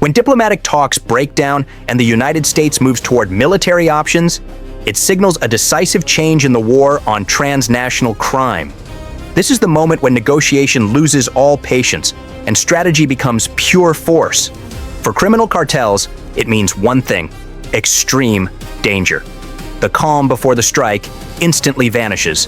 When diplomatic talks break down and the United States moves toward military options, it signals a decisive change in the war on transnational crime. This is the moment when negotiation loses all patience and strategy becomes pure force. For criminal cartels, it means one thing: extreme danger. The calm before the strike instantly vanishes.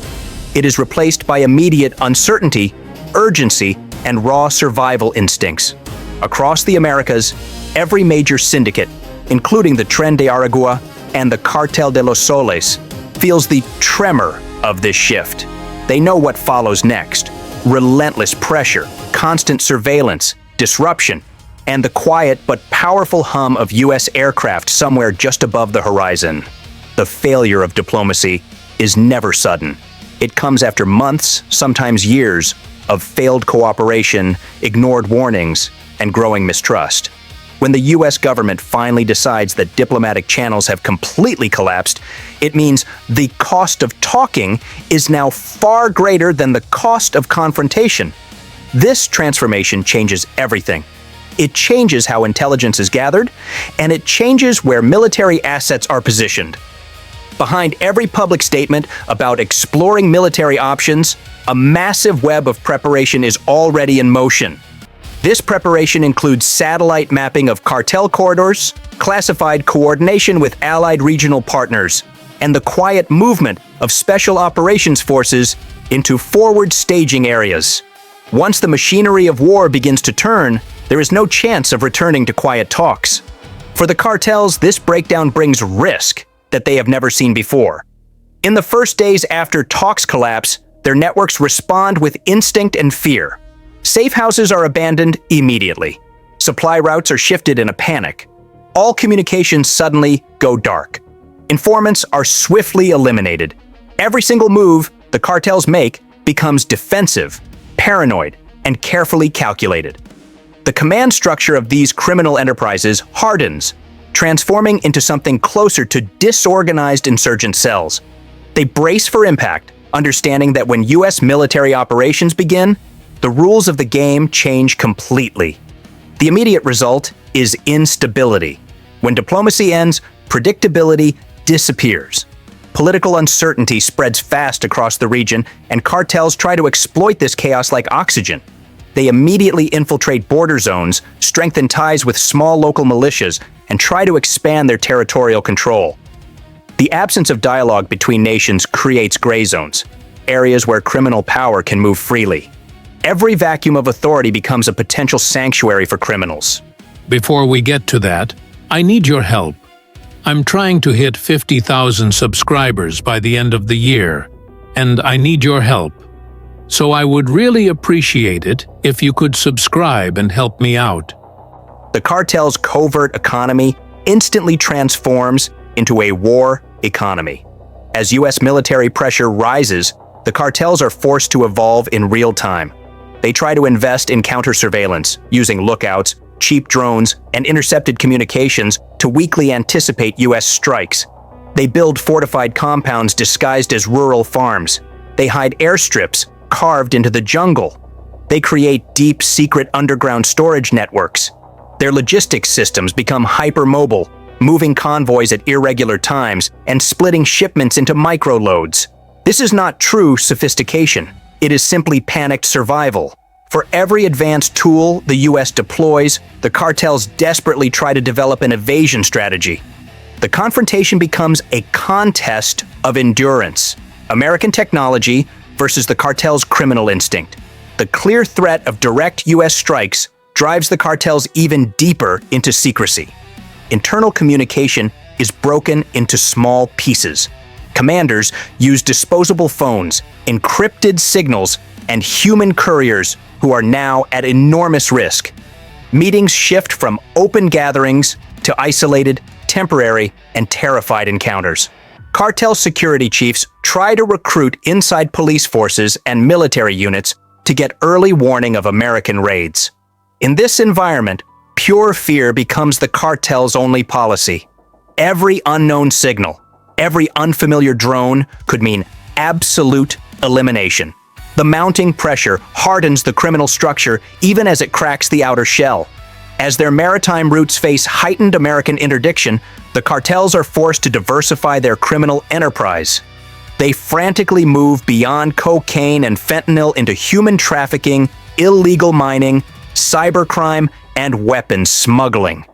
It is replaced by immediate uncertainty, urgency, and raw survival instincts. Across the Americas, every major syndicate, including the Tren de Aragua and the Cartel de los Soles, feels the tremor of this shift. They know what follows next: relentless pressure, constant surveillance, disruption, and the quiet but powerful hum of U.S. aircraft somewhere just above the horizon. The failure of diplomacy is never sudden. It comes after months, sometimes years, of failed cooperation, ignored warnings, and growing mistrust. When the U.S. government finally decides that diplomatic channels have completely collapsed, it means the cost of talking is now far greater than the cost of confrontation. This transformation changes everything. It changes how intelligence is gathered, and it changes where military assets are positioned. Behind every public statement about exploring military options, a massive web of preparation is already in motion. This preparation includes satellite mapping of cartel corridors, classified coordination with allied regional partners, and the quiet movement of special operations forces into forward staging areas. Once the machinery of war begins to turn, there is no chance of returning to quiet talks. For the cartels, this breakdown brings risk that they have never seen before. In the first days after talks collapse, their networks respond with instinct and fear. Safe houses are abandoned immediately. Supply routes are shifted in a panic. All communications suddenly go dark. Informants are swiftly eliminated. Every single move the cartels make becomes defensive, paranoid, and carefully calculated. The command structure of these criminal enterprises hardens, transforming into something closer to disorganized insurgent cells. They brace for impact, understanding that when U.S. military operations begin, the rules of the game change completely. The immediate result is instability. When diplomacy ends, predictability disappears. Political uncertainty spreads fast across the region, and cartels try to exploit this chaos like oxygen. They immediately infiltrate border zones, strengthen ties with small local militias, and try to expand their territorial control. The absence of dialogue between nations creates gray zones, areas where criminal power can move freely. Every vacuum of authority becomes a potential sanctuary for criminals. Before we get to that, I need your help. I'm trying to hit 50,000 subscribers by the end of the year, and I need your help. So I would really appreciate it if you could subscribe and help me out. The cartel's covert economy instantly transforms into a war economy. As U.S. military pressure rises, the cartels are forced to evolve in real time. They try to invest in counter-surveillance, using lookouts, cheap drones, and intercepted communications to weakly anticipate U.S. strikes. They build fortified compounds disguised as rural farms. They hide airstrips carved into the jungle. They create deep, secret underground storage networks. Their logistics systems become hypermobile, moving convoys at irregular times and splitting shipments into microloads. This is not true sophistication. It is simply panicked survival. For every advanced tool the U.S. deploys, the cartels desperately try to develop an evasion strategy. The confrontation becomes a contest of endurance. American technology versus the cartel's criminal instinct. The clear threat of direct U.S. strikes drives the cartels even deeper into secrecy. Internal communication is broken into small pieces. Commanders use disposable phones, encrypted signals, and human couriers who are now at enormous risk. Meetings shift from open gatherings to isolated, temporary, and terrified encounters. Cartel security chiefs try to recruit inside police forces and military units to get early warning of American raids. In this environment, pure fear becomes the cartel's only policy. Every unknown signal, every unfamiliar drone could mean absolute elimination. The mounting pressure hardens the criminal structure even as it cracks the outer shell. As their maritime routes face heightened American interdiction, the cartels are forced to diversify their criminal enterprise. They frantically move beyond cocaine and fentanyl into human trafficking, illegal mining, cybercrime, and weapons smuggling.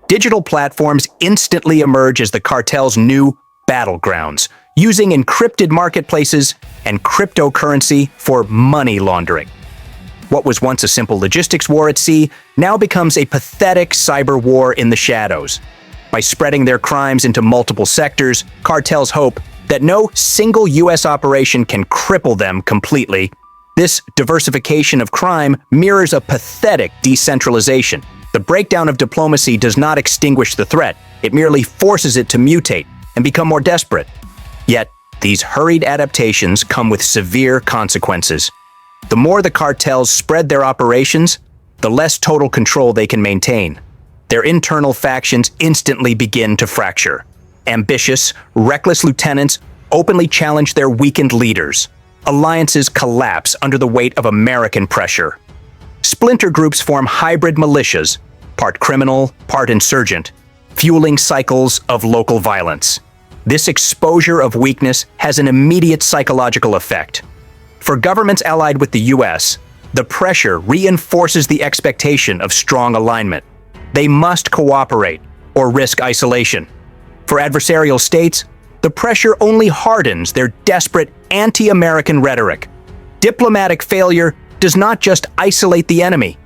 Digital platforms instantly emerge as the cartel's new battlegrounds, using encrypted marketplaces and cryptocurrency for money laundering. What was once a simple logistics war at sea now becomes a pathetic cyber war in the shadows. By spreading their crimes into multiple sectors, cartels hope that no single U.S. operation can cripple them completely. This diversification of crime mirrors a pathetic decentralization. The breakdown of diplomacy does not extinguish the threat, it merely forces it to mutate and become more desperate. Yet, these hurried adaptations come with severe consequences. The more the cartels spread their operations, the less total control they can maintain. Their internal factions instantly begin to fracture. Ambitious, reckless lieutenants openly challenge their weakened leaders. Alliances collapse under the weight of American pressure. Splinter groups form hybrid militias, part criminal, part insurgent, fueling cycles of local violence. This exposure of weakness has an immediate psychological effect. For governments allied with the U.S., the pressure reinforces the expectation of strong alignment. They must cooperate or risk isolation. For adversarial states, the pressure only hardens their desperate anti-American rhetoric. Diplomatic failure does not just isolate the enemy,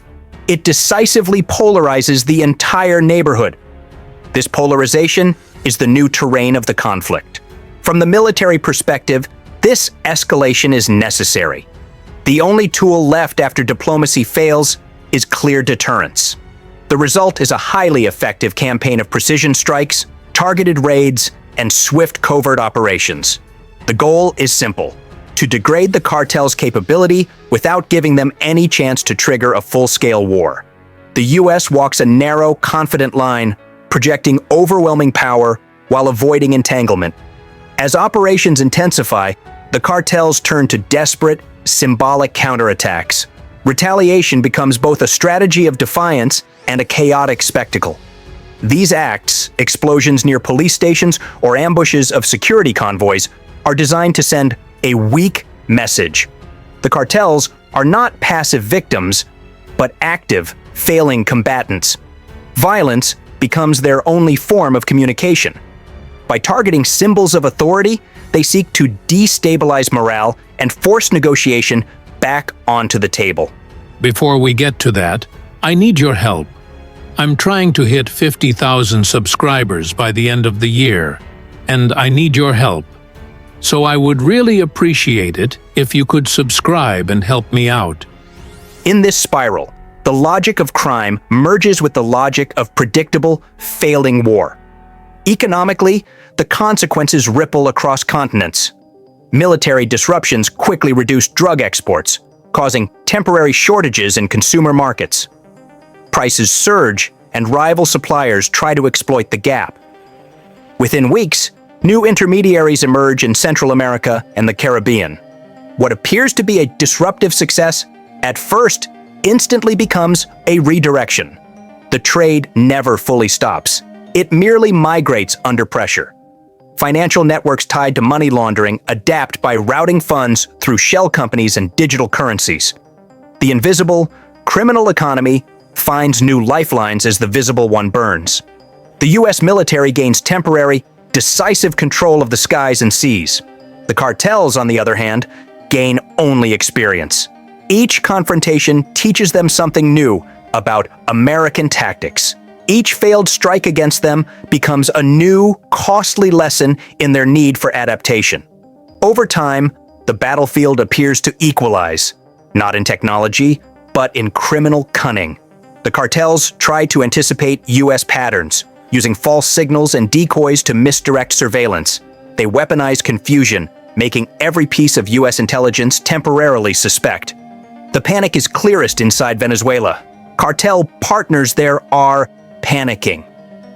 it decisively polarizes the entire neighborhood. This polarization is the new terrain of the conflict. From the military perspective, this escalation is necessary. The only tool left after diplomacy fails is clear deterrence. The result is a highly effective campaign of precision strikes, targeted raids, and swift covert operations. The goal is simple: to degrade the cartel's capability without giving them any chance to trigger a full-scale war. The U.S. walks a narrow, confident line, projecting overwhelming power while avoiding entanglement. As operations intensify, the cartels turn to desperate, symbolic counterattacks. Retaliation becomes both a strategy of defiance and a chaotic spectacle. These acts, explosions near police stations or ambushes of security convoys, are designed to send a weak message. The cartels are not passive victims, but active, failing combatants. Violence becomes their only form of communication. By targeting symbols of authority, they seek to destabilize morale and force negotiation back onto the table. Before we get to that, I need your help. I'm trying to hit 50,000 subscribers by the end of the year, and I need your help. So I would really appreciate it if you could subscribe and help me out. In this spiral, the logic of crime merges with the logic of predictable, failing war. Economically, the consequences ripple across continents. Military disruptions quickly reduce drug exports, causing temporary shortages in consumer markets. Prices surge, and rival suppliers try to exploit the gap. Within weeks, new intermediaries emerge in Central America and the Caribbean. What appears to be a disruptive success, at first, instantly becomes a redirection. The trade never fully stops. It merely migrates under pressure. Financial networks tied to money laundering adapt by routing funds through shell companies and digital currencies. The invisible, criminal economy finds new lifelines as the visible one burns. The U.S. military gains temporary, decisive control of the skies and seas. The cartels, on the other hand, gain only experience. Each confrontation teaches them something new about American tactics. Each failed strike against them becomes a new, costly lesson in their need for adaptation. Over time, the battlefield appears to equalize, not in technology, but in criminal cunning. The cartels try to anticipate U.S. patterns, using false signals and decoys to misdirect surveillance. They weaponize confusion, making every piece of U.S. intelligence temporarily suspect. The panic is clearest inside Venezuela. Cartel partners there are panicking.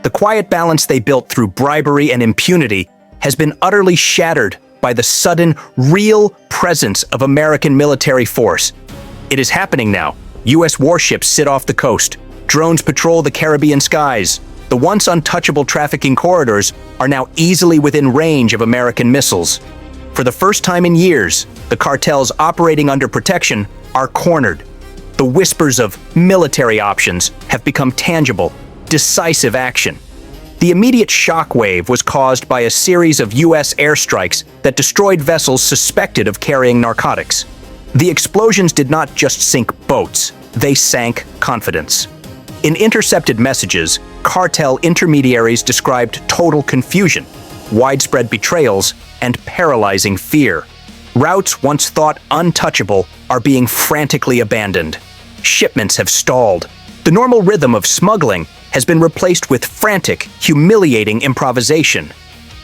The quiet balance they built through bribery and impunity has been utterly shattered by the sudden, real presence of American military force. It is happening now. U.S. warships sit off the coast. Drones patrol the Caribbean skies. The once untouchable trafficking corridors are now easily within range of American missiles. For the first time in years, the cartels operating under protection are cornered. The whispers of military options have become tangible, decisive action. The immediate shockwave was caused by a series of U.S. airstrikes that destroyed vessels suspected of carrying narcotics. The explosions did not just sink boats, they sank confidence. In intercepted messages, cartel intermediaries described total confusion, widespread betrayals, and paralyzing fear. Routes once thought untouchable are being frantically abandoned. Shipments have stalled. The normal rhythm of smuggling has been replaced with frantic, humiliating improvisation.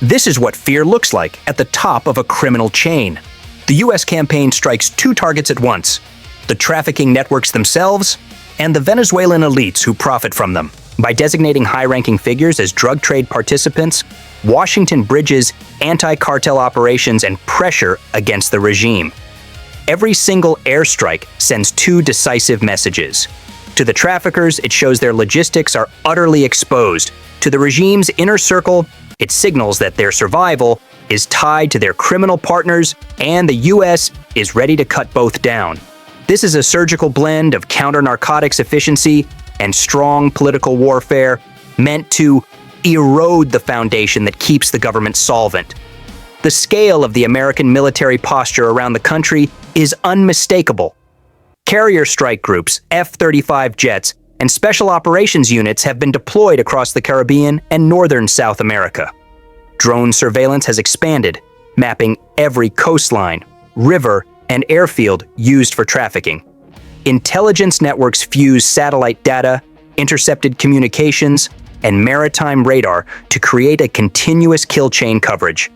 This is what fear looks like at the top of a criminal chain. The U.S. campaign strikes two targets at once: the trafficking networks themselves and the Venezuelan elites who profit from them. By designating high-ranking figures as drug trade participants, Washington bridges anti-cartel operations and pressure against the regime. Every single airstrike sends two decisive messages. To the traffickers, it shows their logistics are utterly exposed. To the regime's inner circle, it signals that their survival is tied to their criminal partners, and the U.S. is ready to cut both down. This is a surgical blend of counter-narcotics efficiency and strong political warfare meant to erode the foundation that keeps the government solvent. The scale of the American military posture around the country is unmistakable. Carrier strike groups, F-35 jets, and special operations units have been deployed across the Caribbean and northern South America. Drone surveillance has expanded, mapping every coastline, river, and airfield used for trafficking. Intelligence networks fuse satellite data, intercepted communications, and maritime radar to create a continuous kill chain coverage.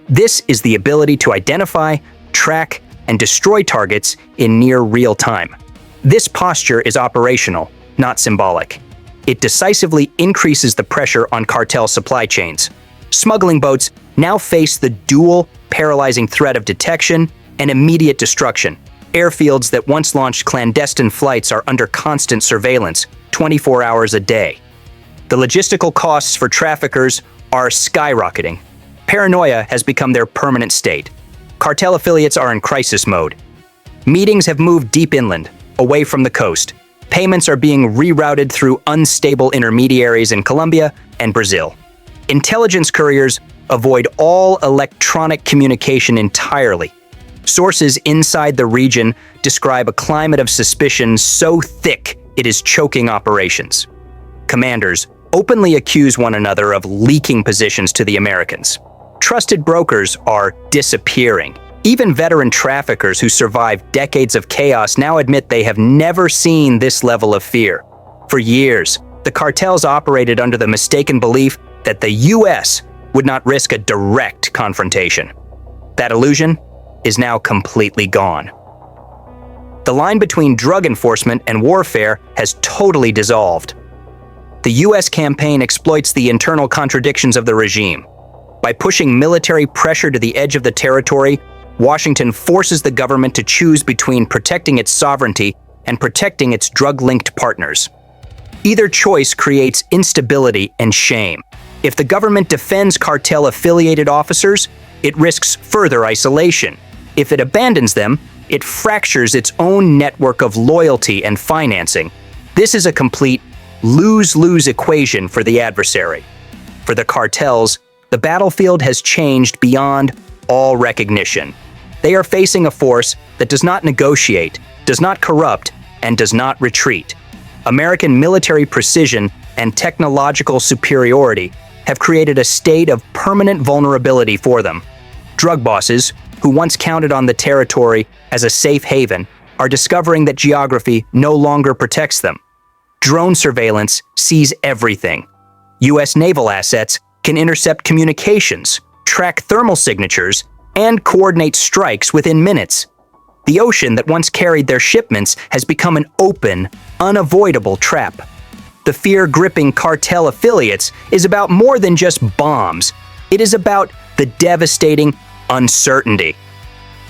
This is the ability to identify, track, and destroy targets in near real time. This posture is operational, not symbolic. It decisively increases the pressure on cartel supply chains. Smuggling boats now face the dual, paralyzing threat of detection and immediate destruction. Airfields that once launched clandestine flights are under constant surveillance, 24 hours a day. The logistical costs for traffickers are skyrocketing. Paranoia has become their permanent state. Cartel affiliates are in crisis mode. Meetings have moved deep inland, away from the coast. Payments are being rerouted through unstable intermediaries in Colombia and Brazil. Intelligence couriers avoid all electronic communication entirely. Sources inside the region describe a climate of suspicion so thick it is choking operations. Commanders openly accuse one another of leaking positions to the Americans. Trusted brokers are disappearing. Even veteran traffickers who survived decades of chaos now admit they have never seen this level of fear. For years, the cartels operated under the mistaken belief that the U.S. would not risk a direct confrontation. That illusion is now completely gone. The line between drug enforcement and warfare has totally dissolved. The U.S. campaign exploits the internal contradictions of the regime. By pushing military pressure to the edge of the territory, Washington forces the government to choose between protecting its sovereignty and protecting its drug-linked partners. Either choice creates instability and shame. If the government defends cartel-affiliated officers, it risks further isolation. If it abandons them, it fractures its own network of loyalty and financing. This is a complete lose-lose equation for the adversary. For the cartels, the battlefield has changed beyond all recognition. They are facing a force that does not negotiate, does not corrupt, and does not retreat. American military precision and technological superiority have created a state of permanent vulnerability for them. Drug bosses, who once counted on the territory as a safe haven, are discovering that geography no longer protects them. Drone surveillance sees everything. U.S. naval assets can intercept communications, track thermal signatures, and coordinate strikes within minutes. The ocean that once carried their shipments has become an open, unavoidable trap. The fear-gripping cartel affiliates is about more than just bombs. It is about the devastating uncertainty.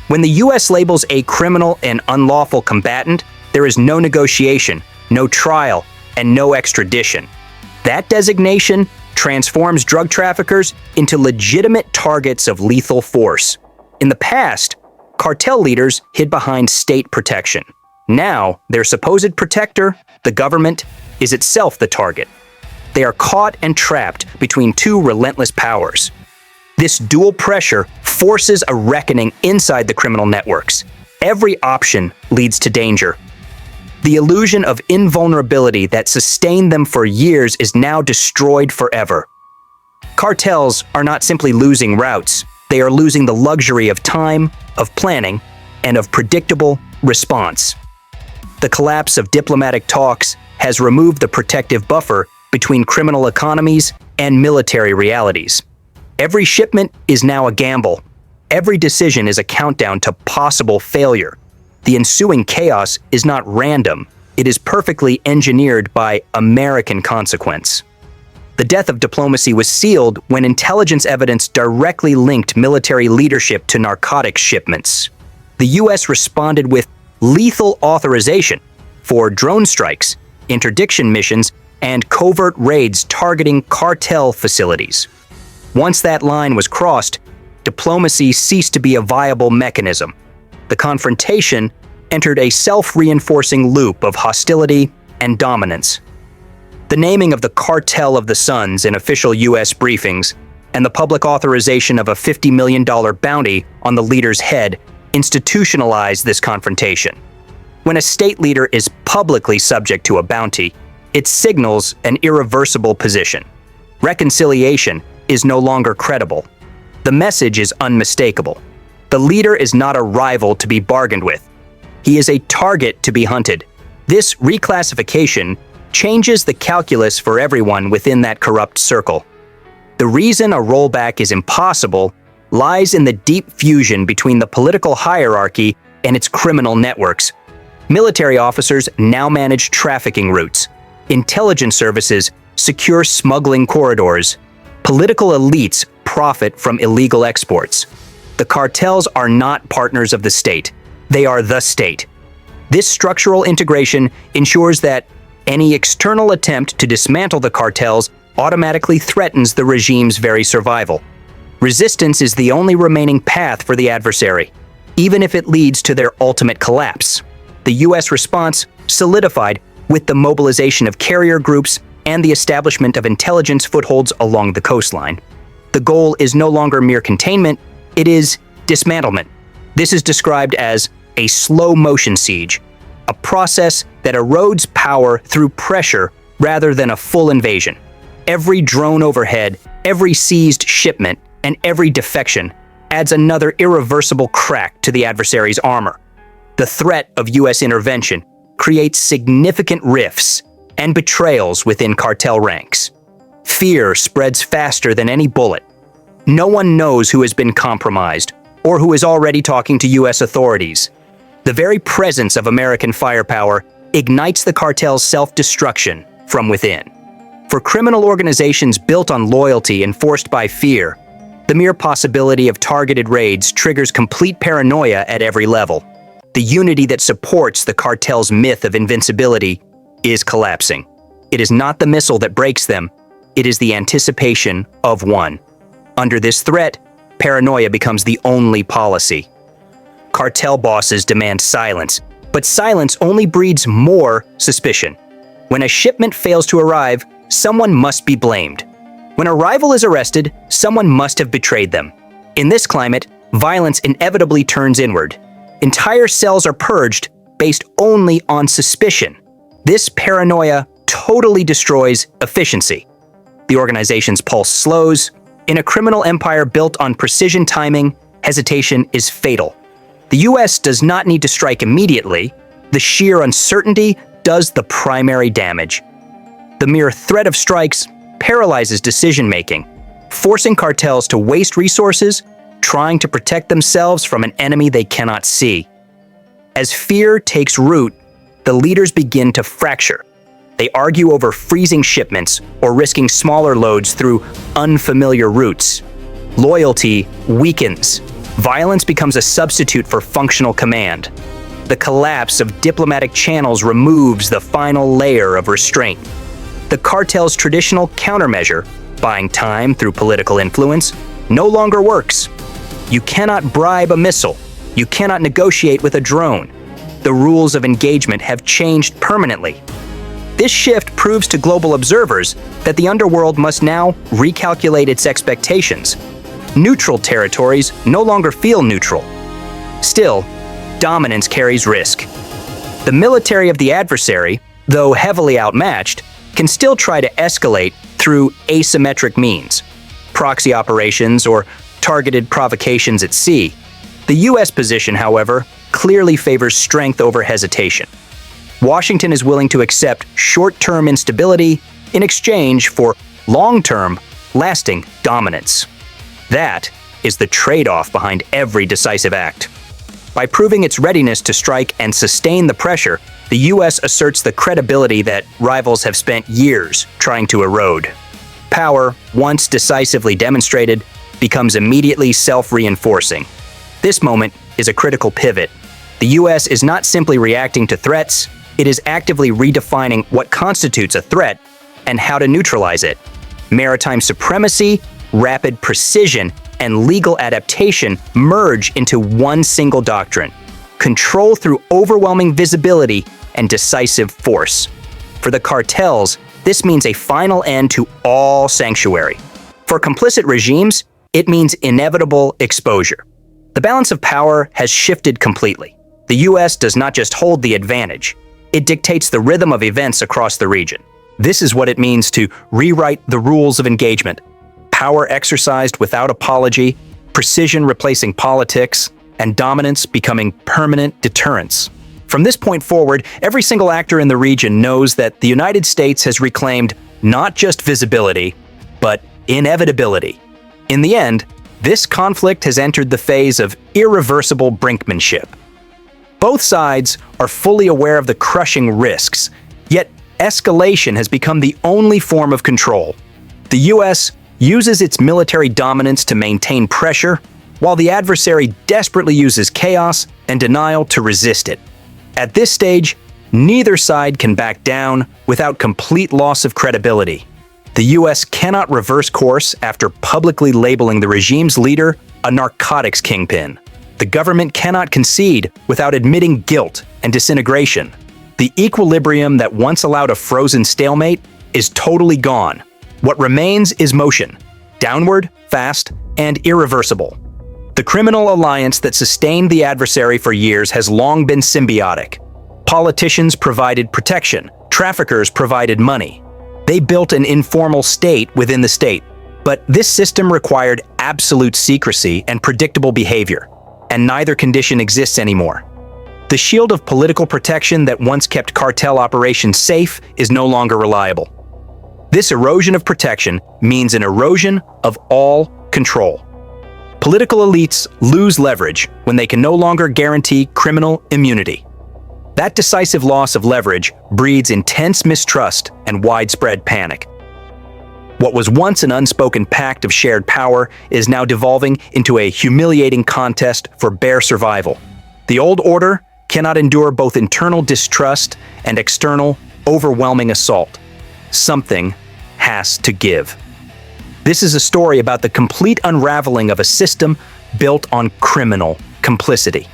When the U.S. labels a criminal an unlawful combatant, there is no negotiation, no trial, and no extradition. That designation transforms drug traffickers into legitimate targets of lethal force. In the past, cartel leaders hid behind state protection. Now, their supposed protector, the government, is itself the target. They are caught and trapped between two relentless powers. This dual pressure forces a reckoning inside the criminal networks. Every option leads to danger. The illusion of invulnerability that sustained them for years is now destroyed forever. Cartels are not simply losing routes, they are losing the luxury of time, of planning, and of predictable response. The collapse of diplomatic talks has removed the protective buffer between criminal economies and military realities. Every shipment is now a gamble. Every decision is a countdown to possible failure. The ensuing chaos is not random. It is perfectly engineered by American consequence. The death of diplomacy was sealed when intelligence evidence directly linked military leadership to narcotics shipments. The U.S. responded with lethal authorization for drone strikes, interdiction missions, and covert raids targeting cartel facilities. Once that line was crossed, diplomacy ceased to be a viable mechanism. The confrontation entered a self-reinforcing loop of hostility and dominance. The naming of the Cartel of the Suns in official U.S. briefings and the public authorization of a $50 million bounty on the leader's head institutionalized this confrontation. When a state leader is publicly subject to a bounty, it signals an irreversible position. Reconciliation is no longer credible. The message is unmistakable. The leader is not a rival to be bargained with. He is a target to be hunted. This reclassification changes the calculus for everyone within that corrupt circle. The reason a rollback is impossible lies in the deep fusion between the political hierarchy and its criminal networks. Military officers now manage trafficking routes. Intelligence services secure smuggling corridors. Political elites profit from illegal exports. The cartels are not partners of the state. They are the state. This structural integration ensures that any external attempt to dismantle the cartels automatically threatens the regime's very survival. Resistance is the only remaining path for the adversary, even if it leads to their ultimate collapse. The U.S. response solidified with the mobilization of carrier groups and the establishment of intelligence footholds along the coastline. The goal is no longer mere containment, it is dismantlement. This is described as a slow-motion siege, a process that erodes power through pressure rather than a full invasion. Every drone overhead, every seized shipment, and every defection adds another irreversible crack to the adversary's armor. The threat of U.S. intervention creates significant rifts and betrayals within cartel ranks. Fear spreads faster than any bullet. No one knows who has been compromised or who is already talking to U.S. authorities. The very presence of American firepower ignites the cartel's self-destruction from within. For criminal organizations built on loyalty and forced by fear, the mere possibility of targeted raids triggers complete paranoia at every level. The unity that supports the cartel's myth of invincibility is collapsing. It is not the missile that breaks them, it is the anticipation of one. Under this threat, paranoia becomes the only policy. Cartel bosses demand silence, but silence only breeds more suspicion. When a shipment fails to arrive, someone must be blamed. When a rival is arrested, someone must have betrayed them. In this climate, violence inevitably turns inward. Entire cells are purged based only on suspicion. This paranoia totally destroys efficiency. The organization's pulse slows. In a criminal empire built on precision timing, hesitation is fatal. The U.S. does not need to strike immediately. The sheer uncertainty does the primary damage. The mere threat of strikes paralyzes decision-making, forcing cartels to waste resources trying to protect themselves from an enemy they cannot see. As fear takes root, the leaders begin to fracture. They argue over freezing shipments or risking smaller loads through unfamiliar routes. Loyalty weakens. Violence becomes a substitute for functional command. The collapse of diplomatic channels removes the final layer of restraint. The cartel's traditional countermeasure, buying time through political influence, no longer works. You cannot bribe a missile. You cannot negotiate with a drone. The rules of engagement have changed permanently. This shift proves to global observers that the underworld must now recalculate its expectations. Neutral territories no longer feel neutral. Still, dominance carries risk. The military of the adversary, though heavily outmatched, can still try to escalate through asymmetric means, proxy operations or targeted provocations at sea. The U.S. position, however, clearly favors strength over hesitation. Washington is willing to accept short-term instability in exchange for long-term, lasting dominance. That is the trade-off behind every decisive act. By proving its readiness to strike and sustain the pressure, the U.S. asserts the credibility that rivals have spent years trying to erode. Power, once decisively demonstrated, becomes immediately self-reinforcing. This moment is a critical pivot. The U.S. is not simply reacting to threats, it is actively redefining what constitutes a threat and how to neutralize it. Maritime supremacy, rapid precision, and legal adaptation merge into one single doctrine: control through overwhelming visibility and decisive force. For the cartels, this means a final end to all sanctuary. For complicit regimes, it means inevitable exposure. The balance of power has shifted completely. The U.S. does not just hold the advantage, it dictates the rhythm of events across the region. This is what it means to rewrite the rules of engagement. Power exercised without apology, precision replacing politics, and dominance becoming permanent deterrence. From this point forward, every single actor in the region knows that the United States has reclaimed not just visibility, but inevitability. In the end, this conflict has entered the phase of irreversible brinkmanship. Both sides are fully aware of the crushing risks, yet escalation has become the only form of control. The U.S. uses its military dominance to maintain pressure, while the adversary desperately uses chaos and denial to resist it. At this stage, neither side can back down without complete loss of credibility. The U.S. cannot reverse course after publicly labeling the regime's leader a narcotics kingpin. The government cannot concede without admitting guilt and disintegration. The equilibrium that once allowed a frozen stalemate is totally gone. What remains is motion, downward, fast, and irreversible. The criminal alliance that sustained the adversary for years has long been symbiotic. Politicians provided protection, traffickers provided money. They built an informal state within the state. But this system required absolute secrecy and predictable behavior, and neither condition exists anymore. The shield of political protection that once kept cartel operations safe is no longer reliable. This erosion of protection means an erosion of all control. Political elites lose leverage when they can no longer guarantee criminal immunity. That decisive loss of leverage breeds intense mistrust and widespread panic. What was once an unspoken pact of shared power is now devolving into a humiliating contest for bare survival. The old order cannot endure both internal distrust and external, overwhelming assault. Something has to give. This is a story about the complete unraveling of a system built on criminal complicity.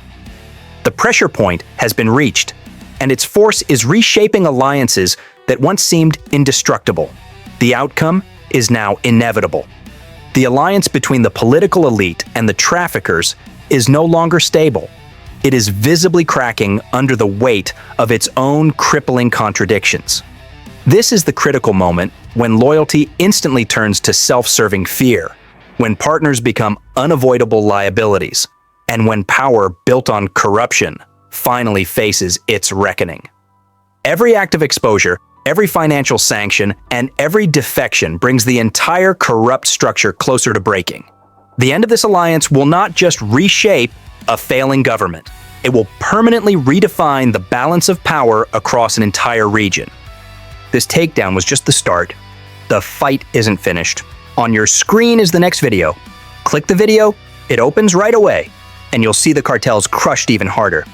The pressure point has been reached, and its force is reshaping alliances that once seemed indestructible. The outcome is now inevitable. The alliance between the political elite and the traffickers is no longer stable. It is visibly cracking under the weight of its own crippling contradictions. This is the critical moment when loyalty instantly turns to self-serving fear, when partners become unavoidable liabilities, and when power built on corruption finally faces its reckoning. Every act of exposure, every financial sanction, and every defection brings the entire corrupt structure closer to breaking. The end of this alliance will not just reshape a failing government. It will permanently redefine the balance of power across an entire region. This takedown was just the start. The fight isn't finished. On your screen is the next video. Click the video, it opens right away, and you'll see the cartels crushed even harder.